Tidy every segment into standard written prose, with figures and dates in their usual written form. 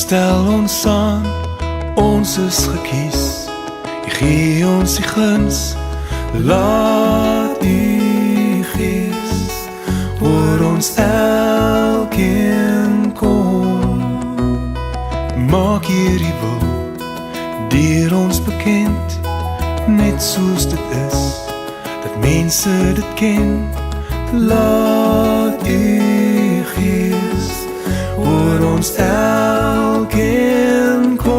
stel ons aan, ons is gekies. U gee ons die guns, laat die Gees oor ons elkeen kom. Maak hierdie wil deur ons bekend, net soos dit is, dat mense dit ken. Laat die Gees oor ons elkeen kom.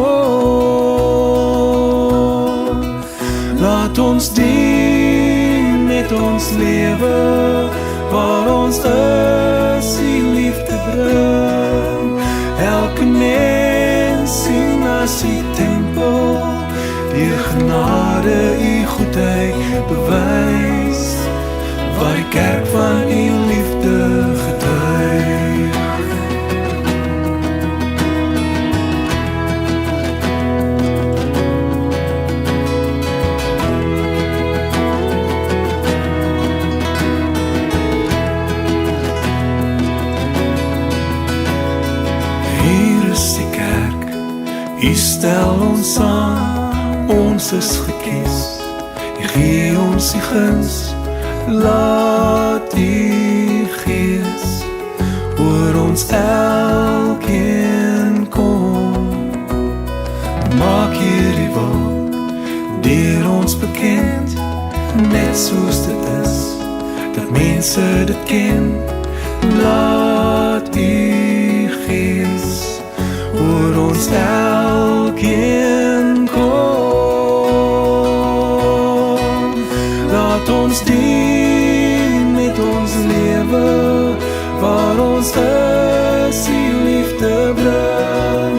Laat ons dien met ons lewe, waar ons is, die liefde bring. Elke mens sien as die tempel, die genade, die goedheid bewys, waar die kerk van die liefde getuig. Hier is die kerk, U stel ons aan, ons is gekies. U gee ons die guns, laat die Gees oor ons elkeen kom. Maak hierdie wil deur ons bekend, net soos dit is, dat mense dit ken. Laat die Gees oor ons elkeen kom. Laat ons dien met ons lewe, waar ons is, die liefde bring.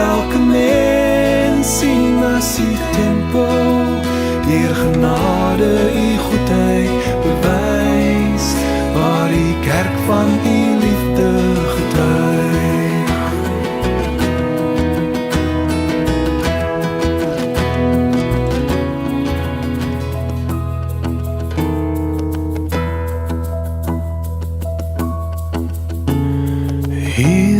Elke mens sien as die tempel, deur genade, die goedheid bewys, waar die kerk van die liefde getuig. Hier